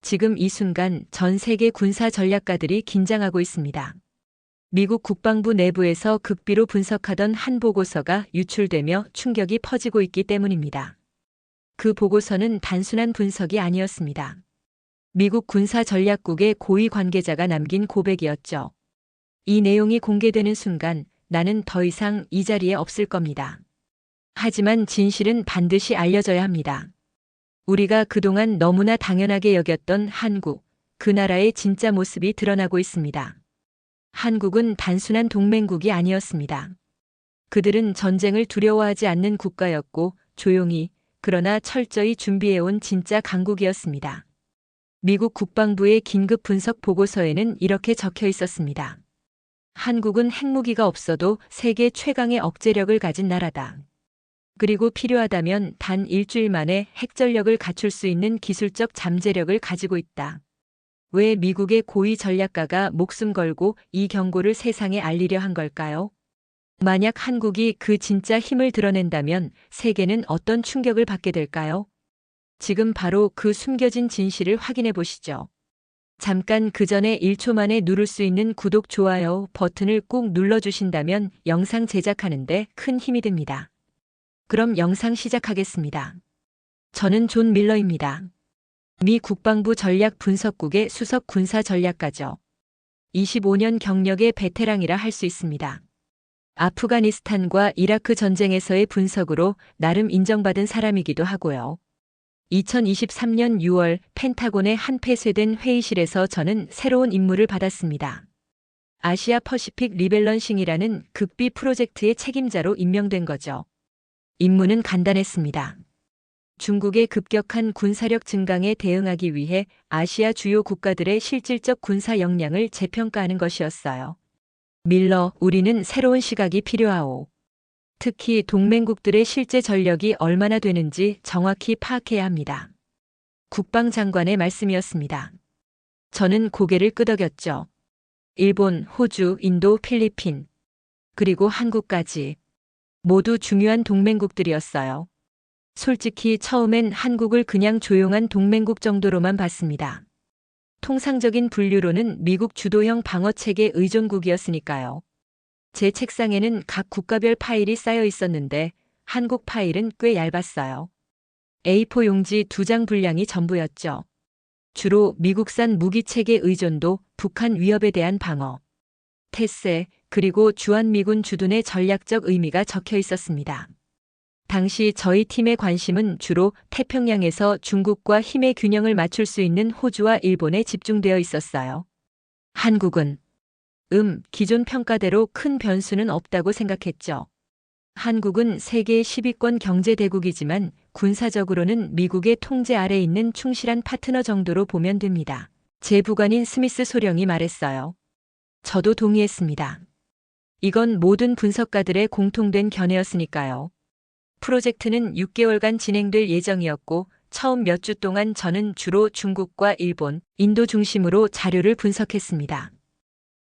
지금 이 순간 전 세계 군사 전략가들이 긴장하고 있습니다. 미국 국방부 내부에서 극비로 분석하던 한 보고서가 유출되며 충격이 퍼지고 있기 때문입니다. 그 보고서는 단순한 분석이 아니었습니다. 미국 군사전략국의 고위 관계자가 남긴 고백이었죠. 이 내용이 공개되는 순간 나는 더 이상 이 자리에 없을 겁니다. 하지만 진실은 반드시 알려져야 합니다. 우리가 그동안 너무나 당연하게 여겼던 한국, 그 나라의 진짜 모습이 드러나고 있습니다. 한국은 단순한 동맹국이 아니었습니다. 그들은 전쟁을 두려워하지 않는 국가였고 조용히 그러나 철저히 준비해온 진짜 강국이었습니다. 미국 국방부의 긴급 분석 보고서에는 이렇게 적혀 있었습니다. 한국은 핵무기가 없어도 세계 최강의 억제력을 가진 나라다. 그리고 필요하다면 단 일주일 만에 핵전력을 갖출 수 있는 기술적 잠재력을 가지고 있다. 왜 미국의 고위 전략가가 목숨 걸고 이 경고를 세상에 알리려 한 걸까요? 만약 한국이 그 진짜 힘을 드러낸다면 세계는 어떤 충격을 받게 될까요? 지금 바로 그 숨겨진 진실을 확인해 보시죠. 잠깐 그 전에 1초 만에 누를 수 있는 구독, 좋아요 버튼을 꼭 눌러주신다면 영상 제작하는데 큰 힘이 됩니다. 그럼 영상 시작하겠습니다. 저는 존 밀러입니다. 미 국방부 전략분석국의 수석 군사전략가죠. 25년 경력의 베테랑이라 할 수 있습니다. 아프가니스탄과 이라크 전쟁에서의 분석으로 나름 인정받은 사람이기도 하고요. 2023년 6월 펜타곤의 한 폐쇄된 회의실에서 저는 새로운 임무를 받았습니다. 아시아 퍼시픽 리밸런싱이라는 극비 프로젝트의 책임자로 임명된 거죠. 임무는 간단했습니다. 중국의 급격한 군사력 증강에 대응하기 위해 아시아 주요 국가들의 실질적 군사 역량을 재평가하는 것이었어요. 밀러, 우리는 새로운 시각이 필요하오. 특히 동맹국들의 실제 전력이 얼마나 되는지 정확히 파악해야 합니다. 국방장관의 말씀이었습니다. 저는 고개를 끄덕였죠. 일본, 호주, 인도, 필리핀, 그리고 한국까지 모두 중요한 동맹국들이었어요. 솔직히 처음엔 한국을 그냥 조용한 동맹국 정도로만 봤습니다. 통상적인 분류로는 미국 주도형 방어체계 의존국이었으니까요. 제 책상에는 각 국가별 파일이 쌓여 있었는데 한국 파일은 꽤 얇았어요. A4 용지 2장 분량이 전부였죠. 주로 미국산 무기체계 의존도, 북한 위협에 대한 방어, 태세, 그리고 주한미군 주둔의 전략적 의미가 적혀 있었습니다. 당시 저희 팀의 관심은 주로 태평양에서 중국과 힘의 균형을 맞출 수 있는 호주와 일본에 집중되어 있었어요. 한국은 기존 평가대로 큰 변수는 없다고 생각했죠. 한국은 세계 10위권 경제대국이지만 군사적으로는 미국의 통제 아래 있는 충실한 파트너 정도로 보면 됩니다. 제 부관인 스미스 소령이 말했어요. 저도 동의했습니다. 이건 모든 분석가들의 공통된 견해였으니까요. 프로젝트는 6개월간 진행될 예정이었고 처음 몇 주 동안 저는 주로 중국과 일본, 인도 중심으로 자료를 분석했습니다.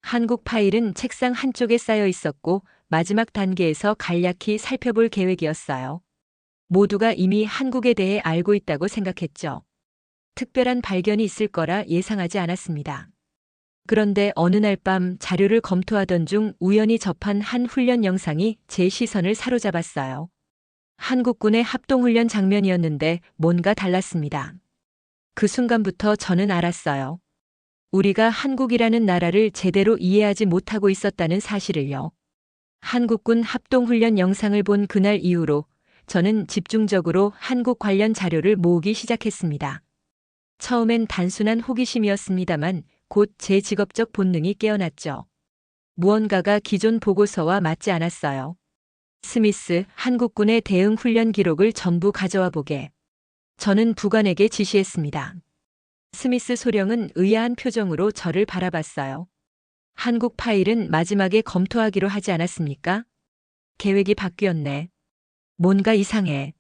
한국 파일은 책상 한쪽에 쌓여 있었고 마지막 단계에서 간략히 살펴볼 계획이었어요. 모두가 이미 한국에 대해 알고 있다고 생각했죠. 특별한 발견이 있을 거라 예상하지 않았습니다. 그런데 어느 날 밤 자료를 검토하던 중 우연히 접한 한 훈련 영상이 제 시선을 사로잡았어요. 한국군의 합동훈련 장면이었는데 뭔가 달랐습니다. 그 순간부터 저는 알았어요. 우리가 한국이라는 나라를 제대로 이해하지 못하고 있었다는 사실을요. 한국군 합동훈련 영상을 본 그날 이후로 저는 집중적으로 한국 관련 자료를 모으기 시작했습니다. 처음엔 단순한 호기심이었습니다만 곧 제 직업적 본능이 깨어났죠. 무언가가 기존 보고서와 맞지 않았어요. 스미스, 한국군의 대응 훈련 기록을 전부 가져와 보게. 저는 부관에게 지시했습니다. 스미스 소령은 의아한 표정으로 저를 바라봤어요. 한국 파일은 마지막에 검토하기로 하지 않았습니까? 계획이 바뀌었네. 뭔가 이상해.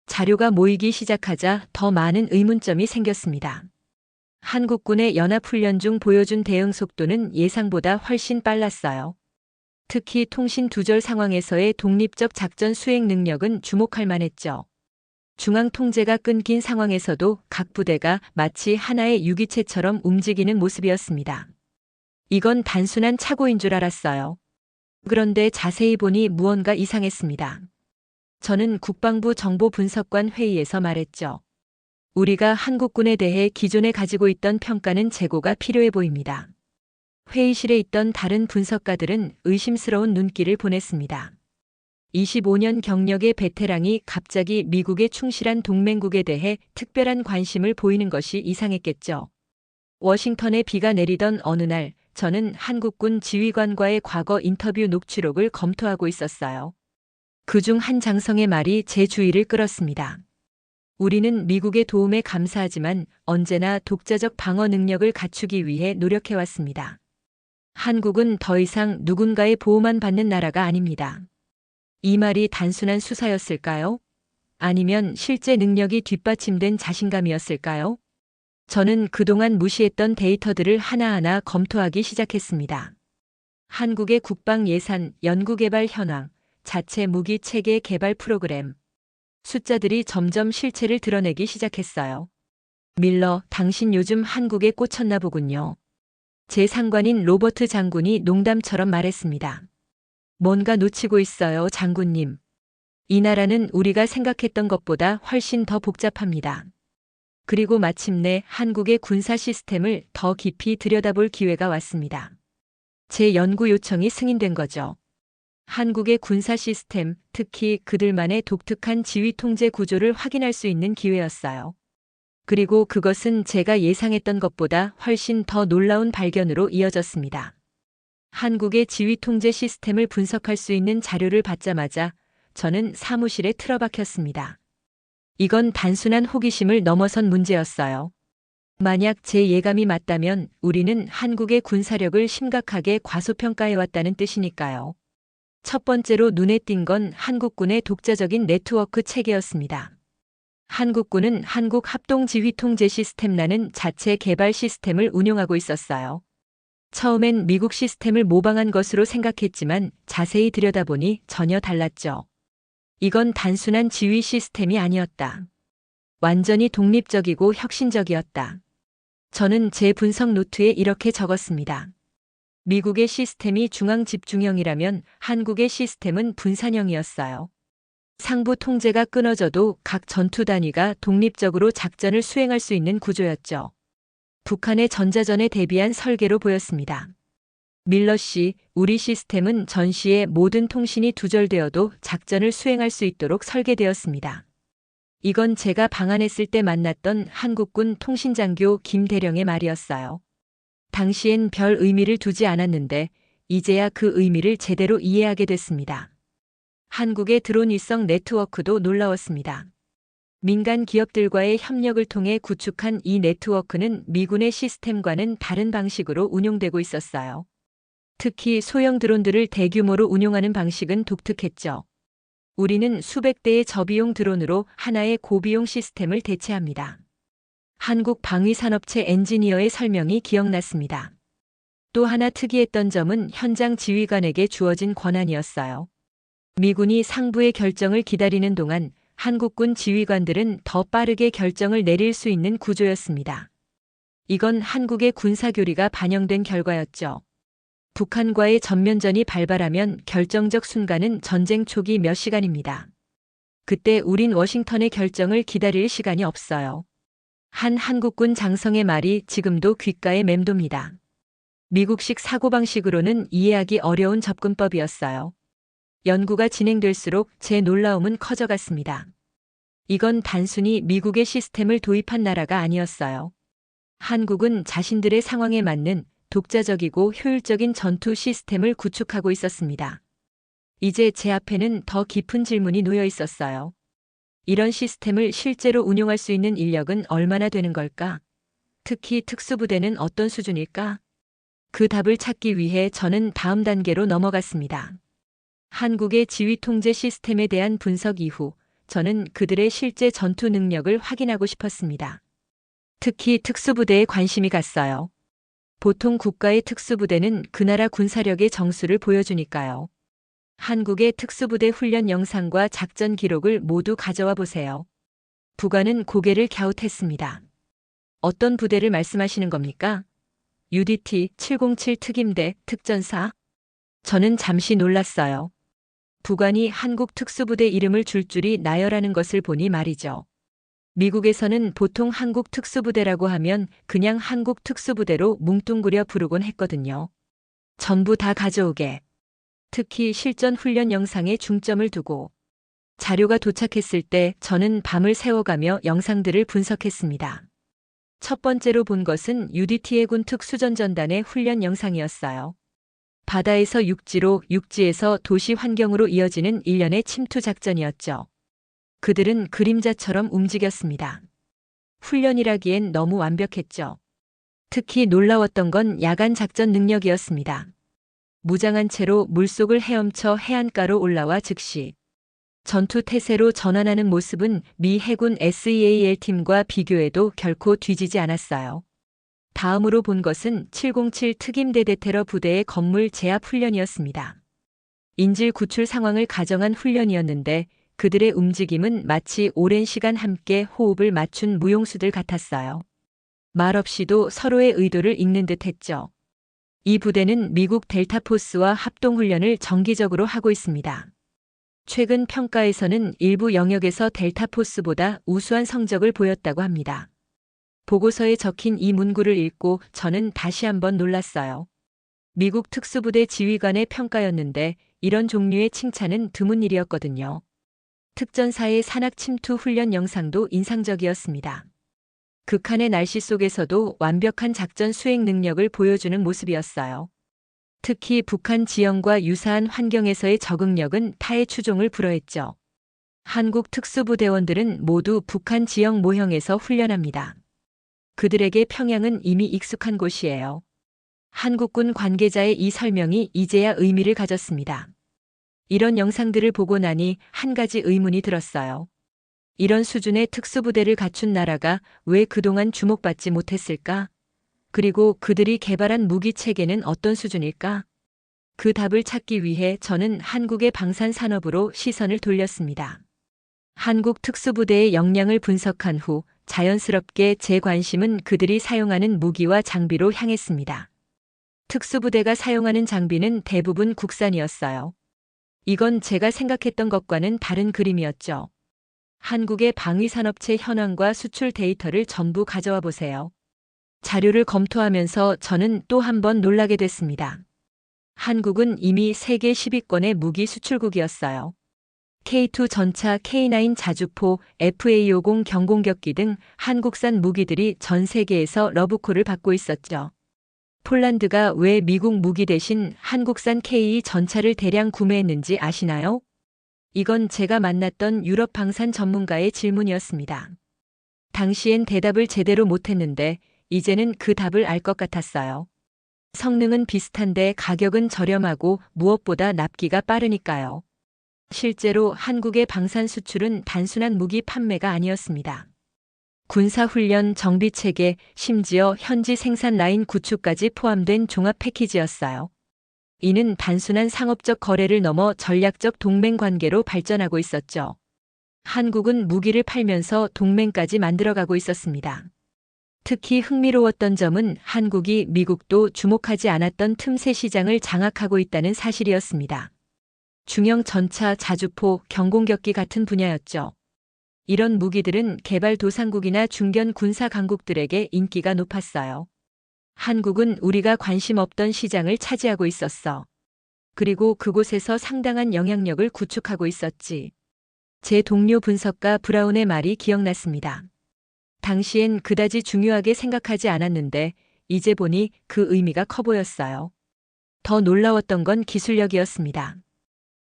자료가 모이기 시작하자 더 많은 의문점이 생겼습니다. 한국군의 연합훈련 중 보여준 대응 속도는 예상보다 훨씬 빨랐어요. 특히 통신 두절 상황에서의 독립적 작전 수행 능력은 주목할 만했죠. 중앙 통제가 끊긴 상황에서도 각 부대가 마치 하나의 유기체처럼 움직이는 모습이었습니다. 이건 단순한 착오인 줄 알았어요. 그런데 자세히 보니 무언가 이상했습니다. 저는 국방부 정보분석관 회의에서 말했죠. 우리가 한국군에 대해 기존에 가지고 있던 평가는 재고가 필요해 보입니다. 회의실에 있던 다른 분석가들은 의심스러운 눈길을 보냈습니다. 25년 경력의 베테랑이 갑자기 미국의 충실한 동맹국에 대해 특별한 관심을 보이는 것이 이상했겠죠. 워싱턴에 비가 내리던 어느 날, 저는 한국군 지휘관과의 과거 인터뷰 녹취록을 검토하고 있었어요. 그중 한 장성의 말이 제 주의를 끌었습니다. 우리는 미국의 도움에 감사하지만 언제나 독자적 방어 능력을 갖추기 위해 노력해왔습니다. 한국은 더 이상 누군가의 보호만 받는 나라가 아닙니다. 이 말이 단순한 수사였을까요? 아니면 실제 능력이 뒷받침된 자신감이었을까요? 저는 그동안 무시했던 데이터들을 하나하나 검토하기 시작했습니다. 한국의 국방 예산, 연구개발 현황, 자체 무기 체계 개발 프로그램. 숫자들이 점점 실체를 드러내기 시작했어요. 밀러, 당신 요즘 한국에 꽂혔나 보군요. 제 상관인 로버트 장군이 농담처럼 말했습니다. 뭔가 놓치고 있어요, 장군님. 이 나라는 우리가 생각했던 것보다 훨씬 더 복잡합니다. 그리고 마침내 한국의 군사 시스템을 더 깊이 들여다볼 기회가 왔습니다. 제 연구 요청이 승인된 거죠. 한국의 군사 시스템, 특히 그들만의 독특한 지휘 통제 구조를 확인할 수 있는 기회였어요. 그리고 그것은 제가 예상했던 것보다 훨씬 더 놀라운 발견으로 이어졌습니다. 한국의 지휘 통제 시스템을 분석할 수 있는 자료를 받자마자 저는 사무실에 틀어박혔습니다. 이건 단순한 호기심을 넘어선 문제였어요. 만약 제 예감이 맞다면 우리는 한국의 군사력을 심각하게 과소평가해왔다는 뜻이니까요. 첫 번째로 눈에 띈 건 한국군의 독자적인 네트워크 체계였습니다. 한국군은 한국합동지휘통제 시스템이라는 자체 개발 시스템을 운용하고 있었어요. 처음엔 미국 시스템을 모방한 것으로 생각했지만 자세히 들여다보니 전혀 달랐죠. 이건 단순한 지휘 시스템이 아니었다. 완전히 독립적이고 혁신적이었다. 저는 제 분석 노트에 이렇게 적었습니다. 미국의 시스템이 중앙 집중형이라면 한국의 시스템은 분산형이었어요. 상부 통제가 끊어져도 각 전투 단위가 독립적으로 작전을 수행할 수 있는 구조였죠. 북한의 전자전에 대비한 설계로 보였습니다. 밀러 씨, 우리 시스템은 전시에 모든 통신이 두절되어도 작전을 수행할 수 있도록 설계되었습니다. 이건 제가 방한했을 때 만났던 한국군 통신장교 김대령의 말이었어요. 당시엔 별 의미를 두지 않았는데 이제야 그 의미를 제대로 이해하게 됐습니다. 한국의 드론 위성 네트워크도 놀라웠습니다. 민간 기업들과의 협력을 통해 구축한 이 네트워크는 미군의 시스템과는 다른 방식으로 운용되고 있었어요. 특히 소형 드론들을 대규모로 운용하는 방식은 독특했죠. 우리는 수백 대의 저비용 드론으로 하나의 고비용 시스템을 대체합니다. 한국 방위산업체 엔지니어의 설명이 기억났습니다. 또 하나 특이했던 점은 현장 지휘관에게 주어진 권한이었어요. 미군이 상부의 결정을 기다리는 동안 한국군 지휘관들은 더 빠르게 결정을 내릴 수 있는 구조였습니다. 이건 한국의 군사교리가 반영된 결과였죠. 북한과의 전면전이 발발하면 결정적 순간은 전쟁 초기 몇 시간입니다. 그때 우린 워싱턴의 결정을 기다릴 시간이 없어요. 한 한국군 장성의 말이 지금도 귓가에 맴돕니다. 미국식 사고방식으로는 이해하기 어려운 접근법이었어요. 연구가 진행될수록 제 놀라움은 커져갔습니다. 이건 단순히 미국의 시스템을 도입한 나라가 아니었어요. 한국은 자신들의 상황에 맞는 독자적이고 효율적인 전투 시스템을 구축하고 있었습니다. 이제 제 앞에는 더 깊은 질문이 놓여 있었어요. 이런 시스템을 실제로 운용할 수 있는 인력은 얼마나 되는 걸까? 특히 특수부대는 어떤 수준일까? 그 답을 찾기 위해 저는 다음 단계로 넘어갔습니다. 한국의 지휘 통제 시스템에 대한 분석 이후 저는 그들의 실제 전투 능력을 확인하고 싶었습니다. 특히 특수부대에 관심이 갔어요. 보통 국가의 특수부대는 그 나라 군사력의 정수를 보여주니까요. 한국의 특수부대 훈련 영상과 작전 기록을 모두 가져와 보세요. 부관은 고개를 갸웃했습니다. 어떤 부대를 말씀하시는 겁니까? UDT 707 특임대 특전사? 저는 잠시 놀랐어요. 부관이 한국 특수부대 이름을 줄 줄이 나열하는 것을 보니 말이죠. 미국에서는 보통 한국 특수부대라고 하면 그냥 한국 특수부대로 뭉뚱그려 부르곤 했거든요. 전부 다 가져오게. 특히 실전 훈련 영상에 중점을 두고. 자료가 도착했을 때 저는 밤을 새워가며 영상들을 분석했습니다. 첫 번째로 본 것은 UDT 해군 특수전전단의 훈련 영상이었어요. 바다에서 육지로, 육지에서 도시 환경으로 이어지는 일련의 침투 작전이었죠. 그들은 그림자처럼 움직였습니다. 훈련이라기엔 너무 완벽했죠. 특히 놀라웠던 건 야간 작전 능력이었습니다. 무장한 채로 물속을 헤엄쳐 해안가로 올라와 즉시 전투 태세로 전환하는 모습은 미 해군 SEAL팀과 비교해도 결코 뒤지지 않았어요. 다음으로 본 것은 707 특임대 대테러 부대의 건물 제압 훈련이었습니다. 인질 구출 상황을 가정한 훈련이었는데 그들의 움직임은 마치 오랜 시간 함께 호흡을 맞춘 무용수들 같았어요. 말없이도 서로의 의도를 읽는 듯 했죠. 이 부대는 미국 델타포스와 합동훈련을 정기적으로 하고 있습니다. 최근 평가에서는 일부 영역에서 델타포스보다 우수한 성적을 보였다고 합니다. 보고서에 적힌 이 문구를 읽고 저는 다시 한번 놀랐어요. 미국 특수부대 지휘관의 평가였는데 이런 종류의 칭찬은 드문 일이었거든요. 특전사의 산악 침투 훈련 영상도 인상적이었습니다. 극한의 날씨 속에서도 완벽한 작전 수행 능력을 보여주는 모습이었어요. 특히 북한 지형과 유사한 환경에서의 적응력은 타의 추종을 불허했죠. 한국 특수부대원들은 모두 북한 지형 모형에서 훈련합니다. 그들에게 평양은 이미 익숙한 곳이에요. 한국군 관계자의 이 설명이 이제야 의미를 가졌습니다. 이런 영상들을 보고 나니 한 가지 의문이 들었어요. 이런 수준의 특수부대를 갖춘 나라가 왜 그동안 주목받지 못했을까? 그리고 그들이 개발한 무기 체계는 어떤 수준일까? 그 답을 찾기 위해 저는 한국의 방산산업으로 시선을 돌렸습니다. 한국 특수부대의 역량을 분석한 후 자연스럽게 제 관심은 그들이 사용하는 무기와 장비로 향했습니다. 특수부대가 사용하는 장비는 대부분 국산이었어요. 이건 제가 생각했던 것과는 다른 그림이었죠. 한국의 방위산업체 현황과 수출 데이터를 전부 가져와 보세요. 자료를 검토하면서 저는 또 한 번 놀라게 됐습니다. 한국은 이미 세계 10위권의 무기 수출국이었어요. K2 전차, K9 자주포, FA50 경공격기 등 한국산 무기들이 전 세계에서 러브콜을 받고 있었죠. 폴란드가 왜 미국 무기 대신 한국산 K2 전차를 대량 구매했는지 아시나요? 이건 제가 만났던 유럽 방산 전문가의 질문이었습니다. 당시엔 대답을 제대로 못했는데 이제는 그 답을 알 것 같았어요. 성능은 비슷한데 가격은 저렴하고 무엇보다 납기가 빠르니까요. 실제로 한국의 방산 수출은 단순한 무기 판매가 아니었습니다. 군사훈련, 정비체계, 심지어 현지 생산 라인 구축까지 포함된 종합 패키지였어요. 이는 단순한 상업적 거래를 넘어 전략적 동맹 관계로 발전하고 있었죠. 한국은 무기를 팔면서 동맹까지 만들어가고 있었습니다. 특히 흥미로웠던 점은 한국이 미국도 주목하지 않았던 틈새 시장을 장악하고 있다는 사실이었습니다. 중형 전차, 자주포, 경공격기 같은 분야였죠. 이런 무기들은 개발도상국이나 중견 군사 강국들에게 인기가 높았어요. 한국은 우리가 관심 없던 시장을 차지하고 있었어. 그리고 그곳에서 상당한 영향력을 구축하고 있었지. 제 동료 분석가 브라운의 말이 기억났습니다. 당시엔 그다지 중요하게 생각하지 않았는데 이제 보니 그 의미가 커 보였어요. 더 놀라웠던 건 기술력이었습니다.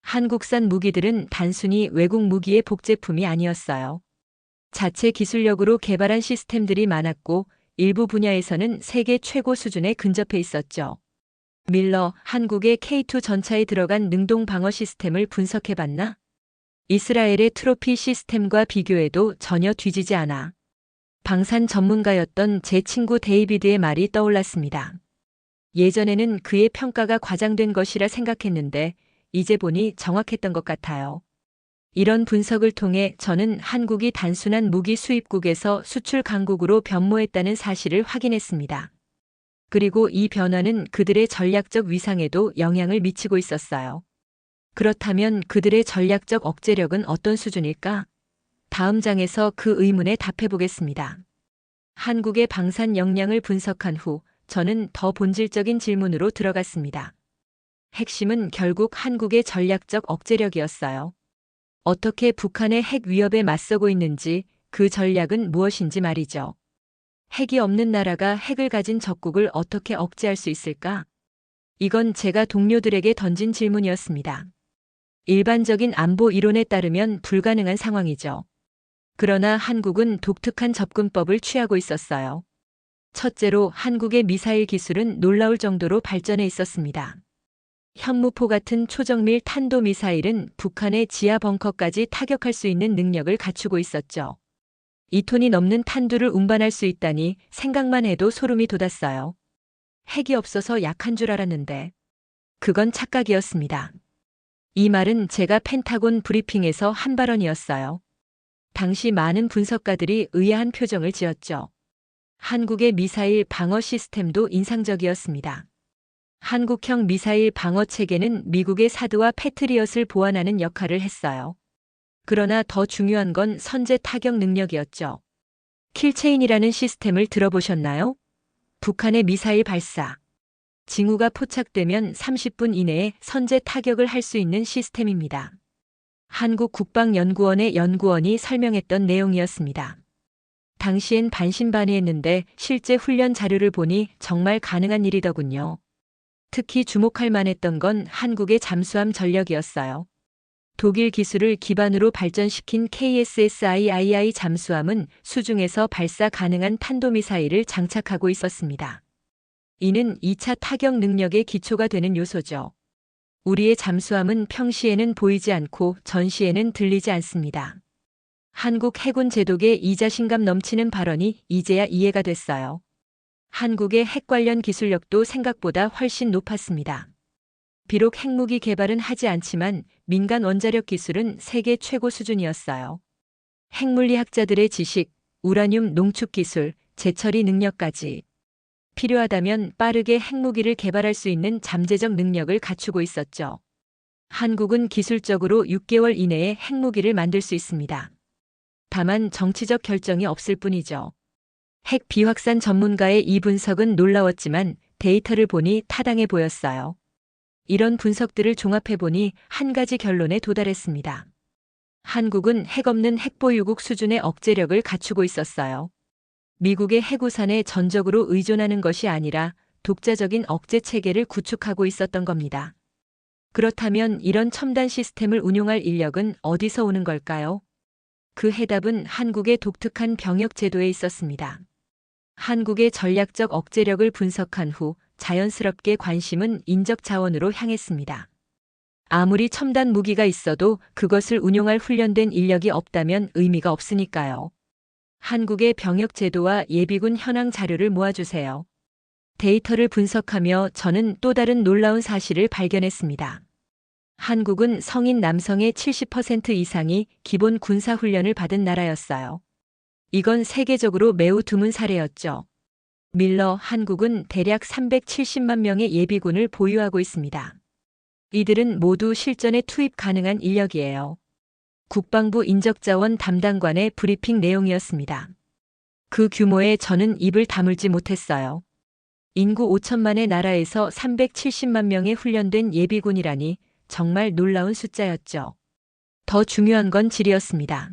한국산 무기들은 단순히 외국 무기의 복제품이 아니었어요. 자체 기술력으로 개발한 시스템들이 많았고 일부 분야에서는 세계 최고 수준에 근접해 있었죠. 밀러, 한국의 K2 전차에 들어간 능동 방어 시스템을 분석해봤나? 이스라엘의 트로피 시스템과 비교해도 전혀 뒤지지 않아. 방산 전문가였던 제 친구 데이비드의 말이 떠올랐습니다. 예전에는 그의 평가가 과장된 것이라 생각했는데 이제 보니 정확했던 것 같아요. 이런 분석을 통해 저는 한국이 단순한 무기 수입국에서 수출 강국으로 변모했다는 사실을 확인했습니다. 그리고 이 변화는 그들의 전략적 위상에도 영향을 미치고 있었어요. 그렇다면 그들의 전략적 억제력은 어떤 수준일까? 다음 장에서 그 의문에 답해 보겠습니다. 한국의 방산 역량을 분석한 후 저는 더 본질적인 질문으로 들어갔습니다. 핵심은 결국 한국의 전략적 억제력이었어요. 어떻게 북한의 핵 위협에 맞서고 있는지, 그 전략은 무엇인지 말이죠. 핵이 없는 나라가 핵을 가진 적국을 어떻게 억제할 수 있을까? 이건 제가 동료들에게 던진 질문이었습니다. 일반적인 안보 이론에 따르면 불가능한 상황이죠. 그러나 한국은 독특한 접근법을 취하고 있었어요. 첫째로 한국의 미사일 기술은 놀라울 정도로 발전해 있었습니다. 현무포 같은 초정밀 탄도미사일은 북한의 지하 벙커까지 타격할 수 있는 능력을 갖추고 있었죠. 2톤이 넘는 탄두를 운반할 수 있다니 생각만 해도 소름이 돋았어요. 핵이 없어서 약한 줄 알았는데 그건 착각이었습니다. 이 말은 제가 펜타곤 브리핑에서 한 발언이었어요. 당시 많은 분석가들이 의아한 표정을 지었죠. 한국의 미사일 방어 시스템도 인상적이었습니다. 한국형 미사일 방어 체계는 미국의 사드와 패트리엇을 보완하는 역할을 했어요. 그러나 더 중요한 건 선제 타격 능력이었죠. 킬체인이라는 시스템을 들어보셨나요? 북한의 미사일 발사. 징후가 포착되면 30분 이내에 선제 타격을 할 수 있는 시스템입니다. 한국국방연구원의 연구원이 설명했던 내용이었습니다. 당시엔 반신반의했는데 실제 훈련 자료를 보니 정말 가능한 일이더군요. 특히 주목할 만했던 건 한국의 잠수함 전력이었어요. 독일 기술을 기반으로 발전시킨 KSSIII 잠수함은 수중에서 발사 가능한 탄도미사일을 장착하고 있었습니다. 이는 2차 타격 능력의 기초가 되는 요소죠. 우리의 잠수함은 평시에는 보이지 않고 전시에는 들리지 않습니다. 한국 해군 제독의 이 자신감 넘치는 발언이 이제야 이해가 됐어요. 한국의 핵 관련 기술력도 생각보다 훨씬 높았습니다. 비록 핵무기 개발은 하지 않지만 민간 원자력 기술은 세계 최고 수준이었어요. 핵물리학자들의 지식, 우라늄 농축 기술, 재처리 능력까지 필요하다면 빠르게 핵무기를 개발할 수 있는 잠재적 능력을 갖추고 있었죠. 한국은 기술적으로 6개월 이내에 핵무기를 만들 수 있습니다. 다만 정치적 결정이 없을 뿐이죠. 핵 비확산 전문가의 이 분석은 놀라웠지만 데이터를 보니 타당해 보였어요. 이런 분석들을 종합해보니 한 가지 결론에 도달했습니다. 한국은 핵 없는 핵보유국 수준의 억제력을 갖추고 있었어요. 미국의 핵우산에 전적으로 의존하는 것이 아니라 독자적인 억제 체계를 구축하고 있었던 겁니다. 그렇다면 이런 첨단 시스템을 운용할 인력은 어디서 오는 걸까요? 그 해답은 한국의 독특한 병역 제도에 있었습니다. 한국의 전략적 억제력을 분석한 후 자연스럽게 관심은 인적 자원으로 향했습니다. 아무리 첨단 무기가 있어도 그것을 운용할 훈련된 인력이 없다면 의미가 없으니까요. 한국의 병역 제도와 예비군 현황 자료를 모아주세요. 데이터를 분석하며 저는 또 다른 놀라운 사실을 발견했습니다. 한국은 성인 남성의 70% 이상이 기본 군사훈련을 받은 나라였어요. 이건 세계적으로 매우 드문 사례였죠. 밀러 한국은 대략 370만 명의 예비군을 보유하고 있습니다. 이들은 모두 실전에 투입 가능한 인력이에요. 국방부 인적자원 담당관의 브리핑 내용이었습니다. 그 규모에 저는 입을 다물지 못했어요. 인구 5천만의 나라에서 370만 명의 훈련된 예비군이라니 정말 놀라운 숫자였죠. 더 중요한 건 질이었습니다.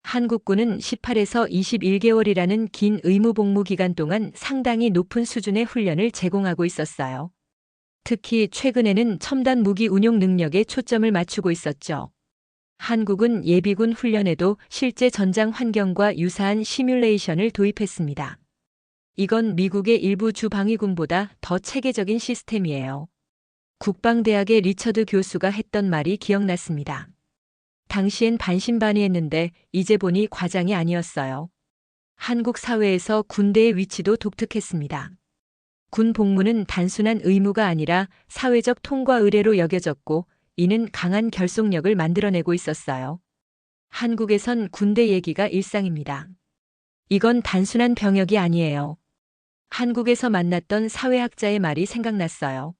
한국군은 18에서 21개월이라는 긴 의무 복무 기간 동안 상당히 높은 수준의 훈련을 제공하고 있었어요. 특히 최근에는 첨단 무기 운용 능력에 초점을 맞추고 있었죠. 한국은 예비군 훈련에도 실제 전장 환경과 유사한 시뮬레이션을 도입했습니다. 이건 미국의 일부 주방위군보다 더 체계적인 시스템이에요. 국방대학의 리처드 교수가 했던 말이 기억났습니다. 당시엔 반신반의했는데 이제 보니 과장이 아니었어요. 한국 사회에서 군대의 위치도 독특했습니다. 군 복무는 단순한 의무가 아니라 사회적 통과 의례로 여겨졌고 이는 강한 결속력을 만들어내고 있었어요. 한국에선 군대 얘기가 일상입니다. 이건 단순한 병역이 아니에요. 한국에서 만났던 사회학자의 말이 생각났어요.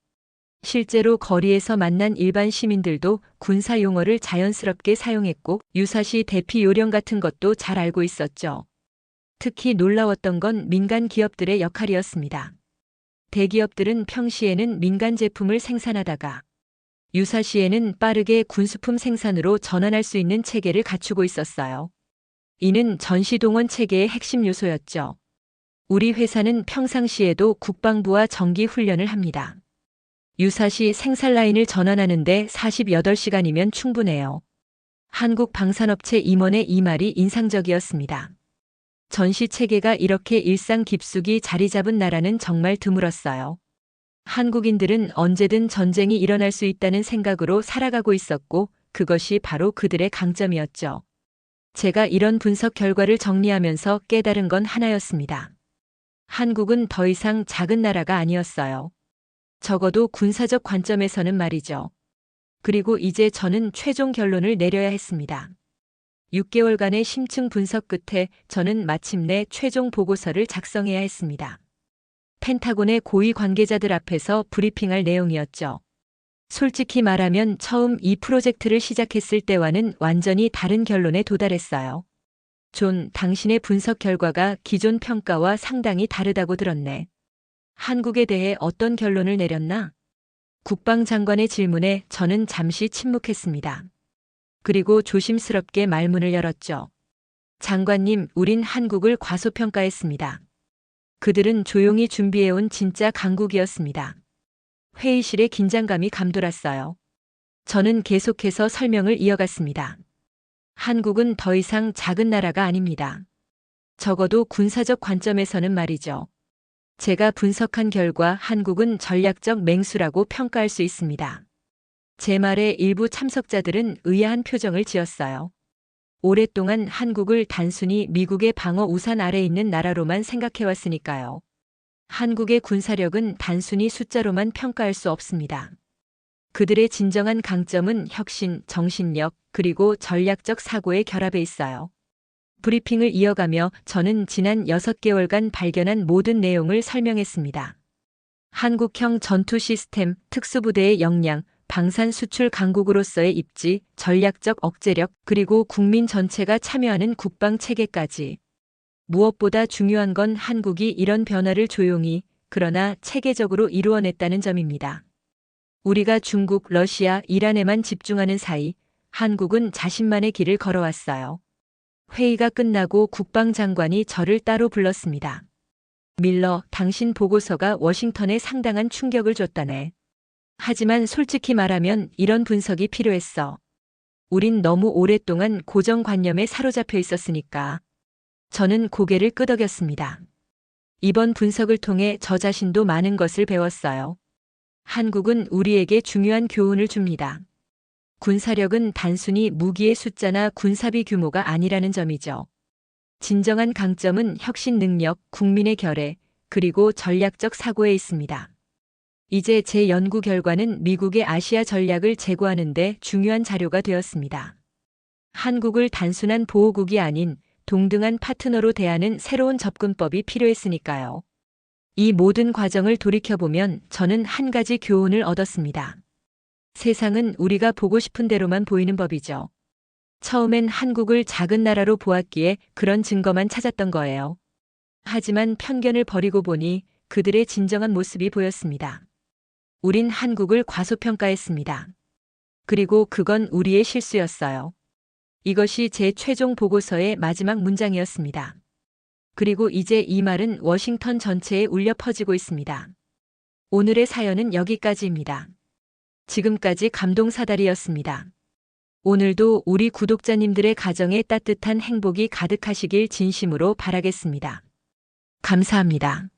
실제로 거리에서 만난 일반 시민들도 군사 용어를 자연스럽게 사용했고 유사시 대피 요령 같은 것도 잘 알고 있었죠. 특히 놀라웠던 건 민간 기업들의 역할이었습니다. 대기업들은 평시에는 민간 제품을 생산하다가 유사시에는 빠르게 군수품 생산으로 전환할 수 있는 체계를 갖추고 있었어요. 이는 전시동원 체계의 핵심 요소였죠. 우리 회사는 평상시에도 국방부와 정기 훈련을 합니다. 유사시 생산 라인을 전환하는데 48시간이면 충분해요. 한국 방산업체 임원의 이 말이 인상적이었습니다. 전시 체계가 이렇게 일상 깊숙이 자리 잡은 나라는 정말 드물었어요. 한국인들은 언제든 전쟁이 일어날 수 있다는 생각으로 살아가고 있었고 그것이 바로 그들의 강점이었죠. 제가 이런 분석 결과를 정리하면서 깨달은 건 하나였습니다. 한국은 더 이상 작은 나라가 아니었어요. 적어도 군사적 관점에서는 말이죠. 그리고 이제 저는 최종 결론을 내려야 했습니다. 6개월간의 심층 분석 끝에 저는 마침내 최종 보고서를 작성해야 했습니다. 펜타곤의 고위 관계자들 앞에서 브리핑할 내용이었죠. 솔직히 말하면 처음 이 프로젝트를 시작했을 때와는 완전히 다른 결론에 도달했어요. 존, 당신의 분석 결과가 기존 평가와 상당히 다르다고 들었네. 한국에 대해 어떤 결론을 내렸나? 국방장관의 질문에 저는 잠시 침묵했습니다. 그리고 조심스럽게 말문을 열었죠. 장관님, 우린 한국을 과소평가했습니다. 그들은 조용히 준비해온 진짜 강국이었습니다. 회의실의 긴장감이 감돌았어요. 저는 계속해서 설명을 이어갔습니다. 한국은 더 이상 작은 나라가 아닙니다. 적어도 군사적 관점에서는 말이죠. 제가 분석한 결과 한국은 전략적 맹수라고 평가할 수 있습니다. 제 말에 일부 참석자들은 의아한 표정을 지었어요. 오랫동안 한국을 단순히 미국의 방어 우산 아래 있는 나라로만 생각해왔으니까요. 한국의 군사력은 단순히 숫자로만 평가할 수 없습니다. 그들의 진정한 강점은 혁신, 정신력, 그리고 전략적 사고의 결합에 있어요. 브리핑을 이어가며 저는 지난 6개월간 발견한 모든 내용을 설명했습니다. 한국형 전투 시스템, 특수부대의 역량, 방산 수출 강국으로서의 입지, 전략적 억제력, 그리고 국민 전체가 참여하는 국방 체계까지. 무엇보다 중요한 건 한국이 이런 변화를 조용히, 그러나 체계적으로 이루어냈다는 점입니다. 우리가 중국, 러시아, 이란에만 집중하는 사이, 한국은 자신만의 길을 걸어왔어요. 회의가 끝나고 국방장관이 저를 따로 불렀습니다. 밀러, 당신 보고서가 워싱턴에 상당한 충격을 줬다네. 하지만 솔직히 말하면 이런 분석이 필요했어. 우린 너무 오랫동안 고정관념에 사로잡혀 있었으니까. 저는 고개를 끄덕였습니다. 이번 분석을 통해 저 자신도 많은 것을 배웠어요. 한국은 우리에게 중요한 교훈을 줍니다. 군사력은 단순히 무기의 숫자나 군사비 규모가 아니라는 점이죠. 진정한 강점은 혁신 능력, 국민의 결의, 그리고 전략적 사고에 있습니다. 이제 제 연구 결과는 미국의 아시아 전략을 제고하는 데 중요한 자료가 되었습니다. 한국을 단순한 보호국이 아닌 동등한 파트너로 대하는 새로운 접근법이 필요했으니까요. 이 모든 과정을 돌이켜보면 저는 한 가지 교훈을 얻었습니다. 세상은 우리가 보고 싶은 대로만 보이는 법이죠. 처음엔 한국을 작은 나라로 보았기에 그런 증거만 찾았던 거예요. 하지만 편견을 버리고 보니 그들의 진정한 모습이 보였습니다. 우린 한국을 과소평가했습니다. 그리고 그건 우리의 실수였어요. 이것이 제 최종 보고서의 마지막 문장이었습니다. 그리고 이제 이 말은 워싱턴 전체에 울려 퍼지고 있습니다. 오늘의 사연은 여기까지입니다. 지금까지 감동사다리였습니다. 오늘도 우리 구독자님들의 가정에 따뜻한 행복이 가득하시길 진심으로 바라겠습니다. 감사합니다.